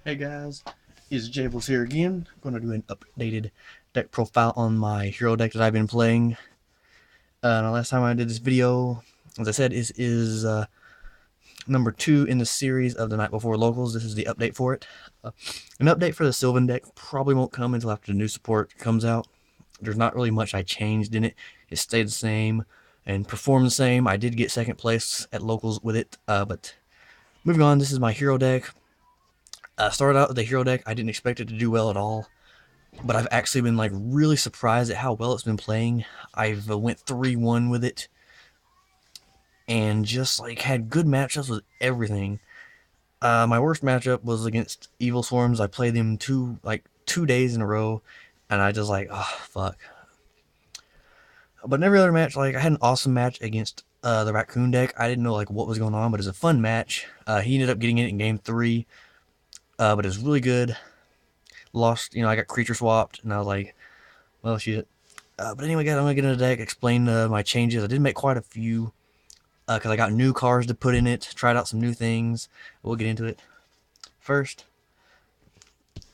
Hey guys, it's Jables here again. I'm going to do an updated deck profile on my hero deck that I've been playing. The last time I did this video, as I said, is number 2 in the series of the Night Before Locals. This is the update for it. An update for the Sylvan deck probably won't come until after the new support comes out. There's not really much I changed in it. It stayed the same and performed the same. I did get second place at Locals with it, but moving on, this is my hero deck. Started out with the hero deck. I didn't expect it to do well at all, but I've actually been like really surprised at how well it's been playing. I've went 3-1 with it and just like had good matchups with everything. My worst matchup was against Evil Swarms. I played them 2 days in a row, and I just like, oh fuck. But in every other match, like I had an awesome match against the Raccoon deck. I didn't know like what was going on, but it was a fun match. He ended up getting it in game 3, but it was really good. Lost, I got creature swapped, and I was like, well, shit. But anyway, guys, I'm going to get into the deck, explain my changes. I did make quite a few, because I got new cards to put in it, tried out some new things. We'll get into it. First,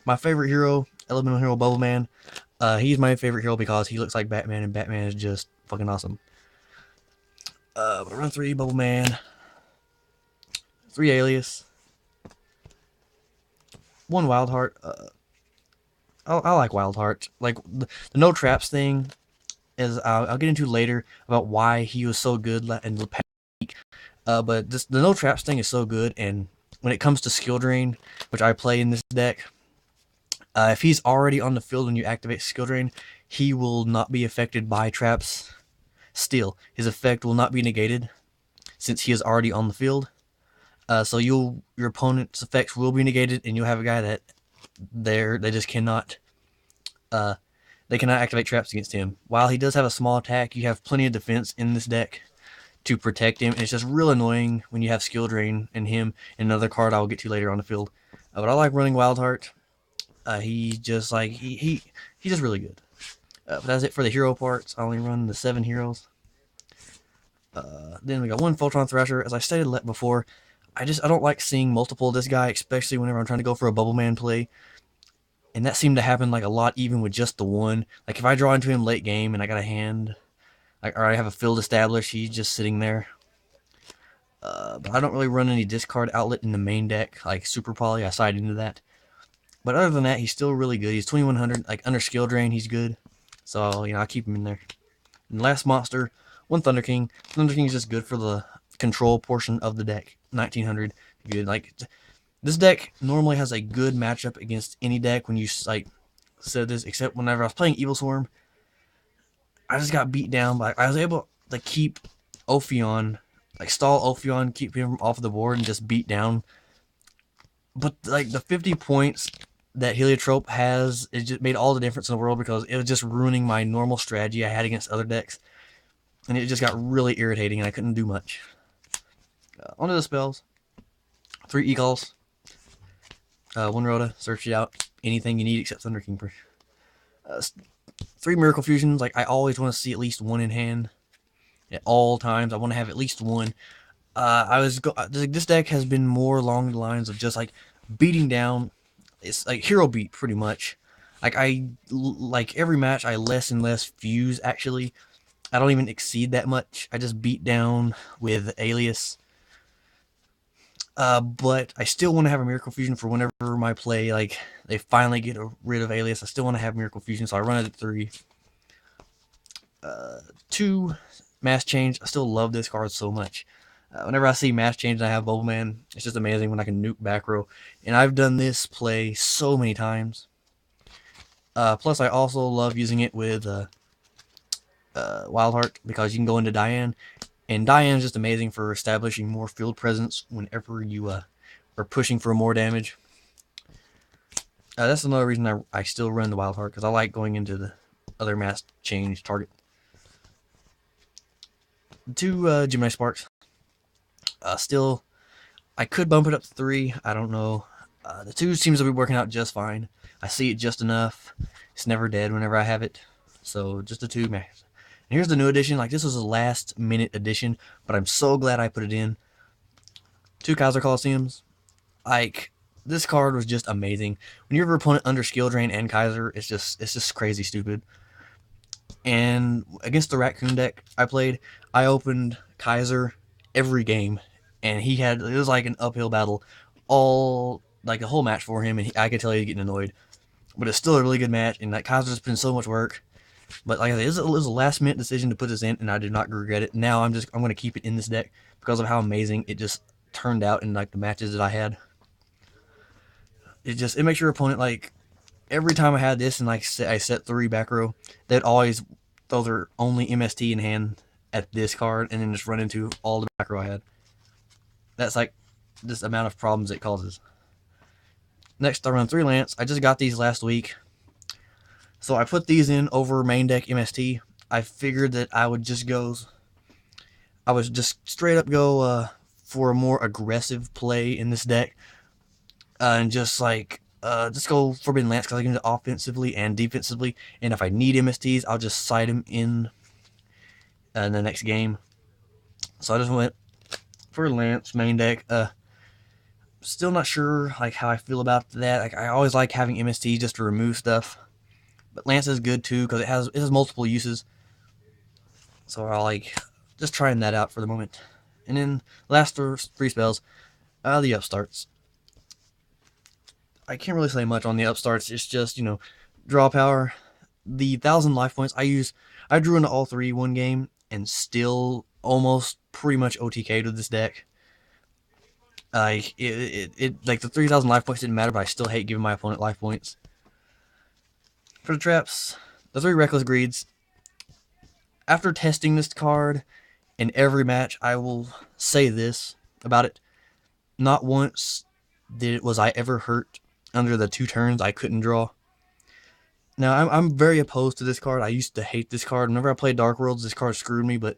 my favorite hero, Elemental Hero Bubble Man. He's my favorite hero because he looks like Batman, and Batman is just fucking awesome. Run 3, Bubble Man. 3 Alias. 1 Wild Heart. I like Wild Heart. Like, the no traps thing is I'll get into later about why he was so good in the past week. But the no traps thing is so good, and when it comes to skill drain, which I play in this deck, if he's already on the field when you activate skill drain, he will not be affected by traps. Still, his effect will not be negated since he is already on the field. So your opponent's effects will be negated, and you'll have a guy that they just cannot they cannot activate traps against him. While he does have a small attack, you have plenty of defense in this deck to protect him. And it's just real annoying when you have skill drain and him and another card I'll get to later on the field. But I like running Wildheart. He's just like he's just really good. But that's it for the hero parts. I only run the 7 heroes. Then we got 1 Photon Thrasher. As I stated before, I don't like seeing multiple of this guy, especially whenever I'm trying to go for a Bubble Man play. And that seemed to happen like a lot, even with just the one. Like if I draw into him late game and I got a hand, like, or I have a field established, he's just sitting there. But I don't really run any discard outlet in the main deck, like Super Poly. I side into that. But other than that, he's still really good. He's 2100, like under skill drain, he's good. So, I keep him in there. And last monster, 1 Thunder King. Thunder King is just good for the control portion of the deck. 1900, good. Like, this deck normally has a good matchup against any deck when you, like, said this, except whenever I was playing Evil Swarm, I just got beat down, but I was able to keep Ophion, like stall Ophion, keep him off the board, and just beat down. But like the 50 points that Heliotrope has, it just made all the difference in the world because it was just ruining my normal strategy I had against other decks, and it just got really irritating, and I couldn't do much. Onto the spells. 3 Eagles, 1 Rhoda, search it out. Anything you need except Thunder King. 3 Miracle Fusions. Like I always want to see at least 1 in hand at all times. I want to have at least 1. This deck has been more along the lines of just like beating down. It's like hero beat pretty much. Like every match I less and less fuse actually. I don't even exceed that much. I just beat down with Alias. But I still want to have a Miracle Fusion for whenever my play, like, they finally get rid of Alias. I still want to have Miracle Fusion, so I run it at 3. 2, Mass Change. I still love this card so much. Whenever I see Mass Change and I have Bubble Man, it's just amazing when I can nuke back row. And I've done this play so many times. Plus, I also love using it with Wildheart because you can go into Diane. And Diane is just amazing for establishing more field presence whenever you are pushing for more damage. That's another reason I still run the Wildheart, because I like going into the other Mass Change target. 2 Gemini Sparks. Still, I could bump it up to 3. I don't know. The 2 seems to be working out just fine. I see it just enough. It's never dead whenever I have it. So just a 2 max. And here's the new edition. Like, this was a last minute edition, but I'm so glad I put it in. 2 Kaiser Coliseums. Like, this card was just amazing. When your opponent under skill drain and Kaiser, it's just crazy stupid. And against the Raccoon deck I played, I opened Kaiser every game, and it was like an uphill battle, all like a whole match for him, and I could tell he was getting annoyed. But it's still a really good match, and like Kaiser's been so much work. But like I said, it was a last minute decision to put this in, and I did not regret it. Now I'm going to keep it in this deck because of how amazing it just turned out in like the matches that I had. It makes your opponent like every time I had this and like I set 3 back row, they'd always throw their only MST in hand at this card and then just run into all the back row I had. That's like this amount of problems it causes. Next, I run 3 Lance. I just got these last week, so I put these in over main deck MST. I figured that I would just straight up go for a more aggressive play in this deck, and just go Forbidden Lance because I can do it offensively and defensively. And if I need MSTs, I'll just side them in the next game. So I just went for Lance main deck. Still not sure like how I feel about that. Like I always like having MST just to remove stuff, but Lance is good too because it has multiple uses. So I like just trying that out for the moment. And then last 3 spells, the upstarts. I can't really say much on the upstarts. It's just, draw power. The 1,000 life points I drew into all 3 one game and still almost pretty much OTK'd with this deck. Like like the 3,000 life points didn't matter, but I still hate giving my opponent life points. For the traps, the 3 reckless greeds. After testing this card in every match, I will say this about it: not once was I ever hurt under the 2 turns I couldn't draw. Now I'm very opposed to this card. I used to hate this card. Whenever I played Dark Worlds, this card screwed me, but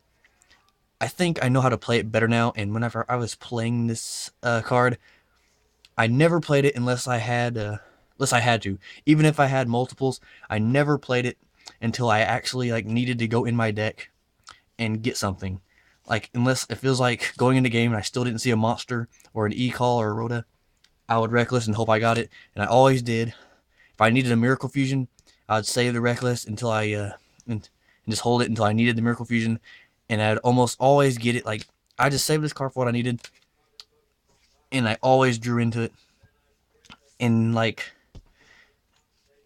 I think I know how to play it better now. And whenever I was playing this card, I never played it unless I had to. Even if I had multiples, I never played it until I actually like needed to go in my deck and get something. Like unless it feels like going into game and I still didn't see a monster or an E-Call or a Rhoda, I would Reckless and hope I got it, and I always did. If I needed a Miracle Fusion, I'd save the Reckless until and just hold it until I needed the Miracle Fusion, and I'd almost always get it. Like I just saved this card for what I needed, and I always drew into it. And like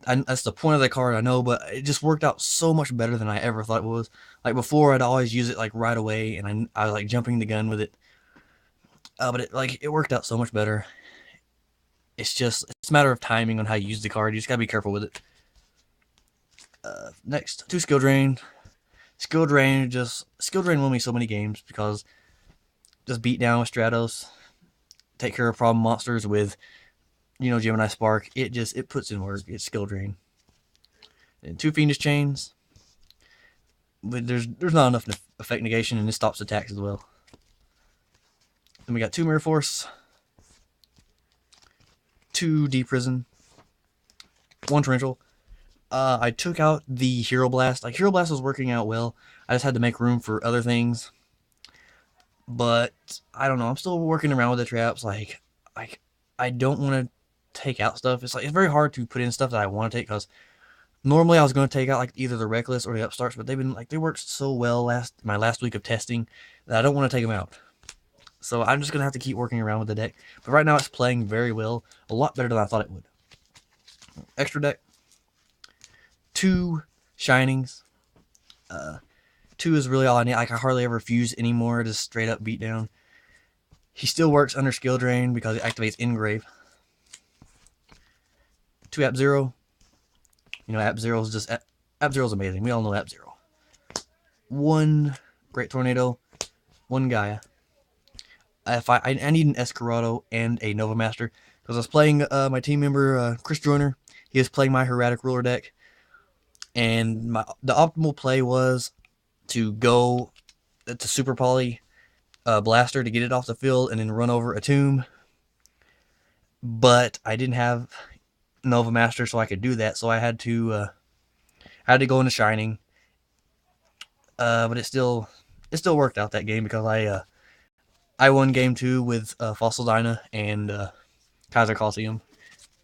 that's the point of the card, I know, but it just worked out so much better than I ever thought it was. Like before, I'd always use it like right away, and I was like jumping the gun with it. But it worked out so much better. It's a matter of timing on how you use the card. You just gotta be careful with it. Next, 2 skill drain. Skill drain won me so many games because just beat down with Stratos, take care of problem monsters with Gemini Spark. It puts in work. It's skill drain. And 2 Fiendish Chains. But there's not enough effect negation, and this stops attacks as well. Then we got 2 Mirror Force, 2 Deep Prison, 1 Torrential. I took out the Hero Blast. Like Hero Blast was working out well. I just had to make room for other things. But I don't know. I'm still working around with the traps. Like I don't want to take out stuff. It's very hard to put in stuff that I want to take because normally I was going to take out like either the Reckless or the Upstarts, but they worked so well my last week of testing that I don't want to take them out. So I'm just going to have to keep working around with the deck. But right now it's playing very well. A lot better than I thought it would. Extra deck. 2 Shinings. 2 is really all I need. Like I hardly ever fuse anymore. Just straight up beat down. He still works under skill drain because it activates Engrave. 2 App Zero. App Zero is App Zero is amazing. We all know App Zero. 1 Great Tornado. 1 Gaia. If I need an Escarado and a Nova Master because I was playing my team member Chris Joyner. He was playing my Hermetic Ruler deck, and the optimal play was to go to Super Poly Blaster to get it off the field and then run over a Tomb. But I didn't have Nova Master, so I could do that. So I had to go into Shining. But it still worked out that game because I won game 2 with Fossil Dyna and Kaiser Coliseum.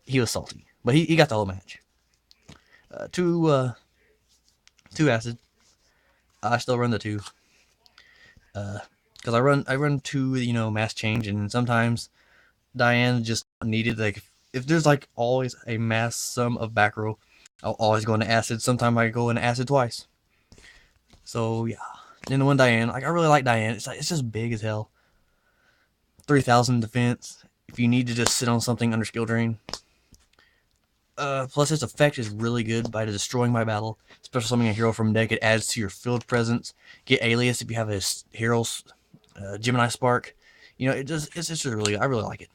He was salty, but he got the whole match. Two acid. I still run the two. Because I run two, mass change, and sometimes Diane just needed, like, if there's like always a mass sum of back row, I'll always go into acid. Sometimes I go into acid twice. So yeah, then the one Diane, like, I really like Diane. It's just big as hell. 3,000 defense. If you need to just sit on something under skill drain. Plus its effect is really good by destroying my battle. Special summoning a hero from deck, it adds to your field presence. Get alias if you have a HEROS Gemini Spark. It's just really good. I really like it.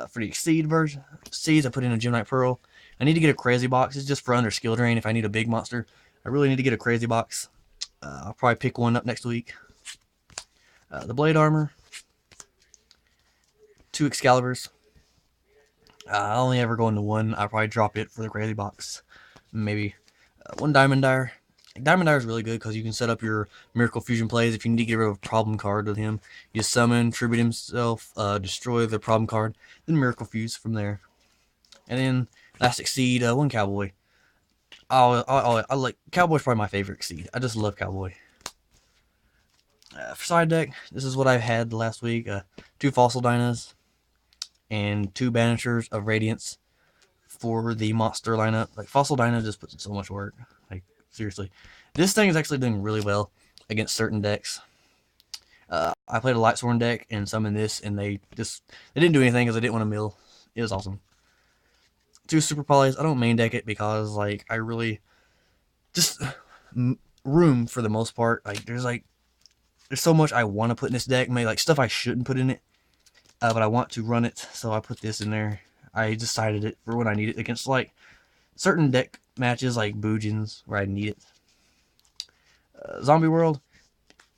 For the Exceed version, Seeds, I put in a Gemini Pearl. I need to get a Crazy Box. It's just for under skill drain if I need a big monster. I really need to get a Crazy Box. I'll probably pick one up next week. The Blade Armor. 2 Excaliburs. I only ever go into one. I'll probably drop it for the Crazy Box. Maybe. 1 Diamond Dire. Diamond Dire is really good because you can set up your Miracle Fusion plays. If you need to get rid of a problem card with him, you summon, tribute himself, destroy the problem card, then Miracle Fuse from there. And then last Exceed, 1 Cowboy. I like Cowboy's probably my favorite Exceed. I just love Cowboy. For side deck, this is what I've had last week. 2 Fossil Dynas and 2 Banishers of Radiance for the monster lineup. Like, Fossil Dyna just puts in so much work. Like, seriously. This thing is actually doing really well against certain decks. I played a Lightsworn deck and summoned this, and they didn't do anything because I didn't want to mill. It was awesome. 2 Super Polys. I don't main deck it because, like, I really just room for the most part. Like, there's so much I want to put in this deck, maybe like stuff I shouldn't put in it, but I want to run it, so I put this in there. I decided it for when I need it against, like, certain deck matches like Boojins where I need it. Zombie World,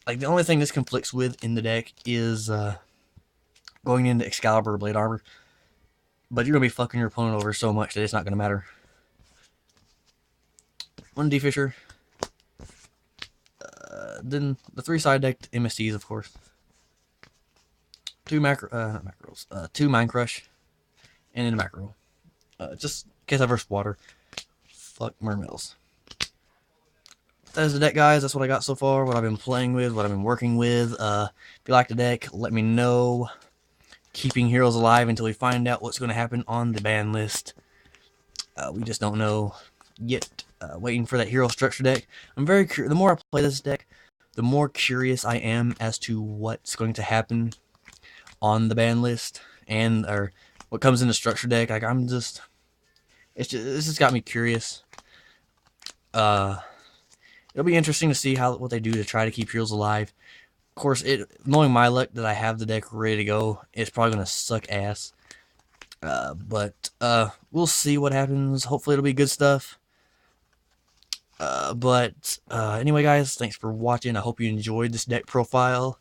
like, the only thing this conflicts with in the deck is going into Excalibur or Blade Armor, but you're gonna be fucking your opponent over so much that it's not gonna matter. 1 D-Fisher. Then the 3 side decked MSTs, of course. 2 not macros. 2 Mind Crush, and then a macro. Just in case I verse water. Fuck Mermills. That is the deck, guys. That's what I got so far. What I've been playing with. What I've been working with. If you like the deck, let me know. Keeping heroes alive until we find out what's going to happen on the ban list. We just don't know yet. Waiting for that hero structure deck. I'm very curious. The more I play this deck, the more curious I am as to what's going to happen on the ban list or what comes in the structure deck. Like, this just got me curious. It'll be interesting to see what they do to try to keep heroes alive. Of course, knowing my luck that I have the deck ready to go, it's probably gonna suck ass. But we'll see what happens. Hopefully, it'll be good stuff. Anyway, guys, thanks for watching. I hope you enjoyed this deck profile.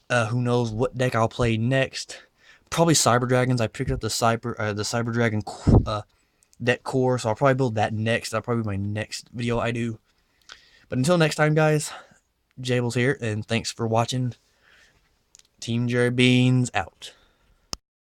Who knows what deck I'll play next? Probably Cyber Dragons. I picked up the Cyber Dragon deck core, so I'll probably build that next. That'll probably be my next video I do. But until next time, guys, Jables here, and thanks for watching. Team Jerry Beans out.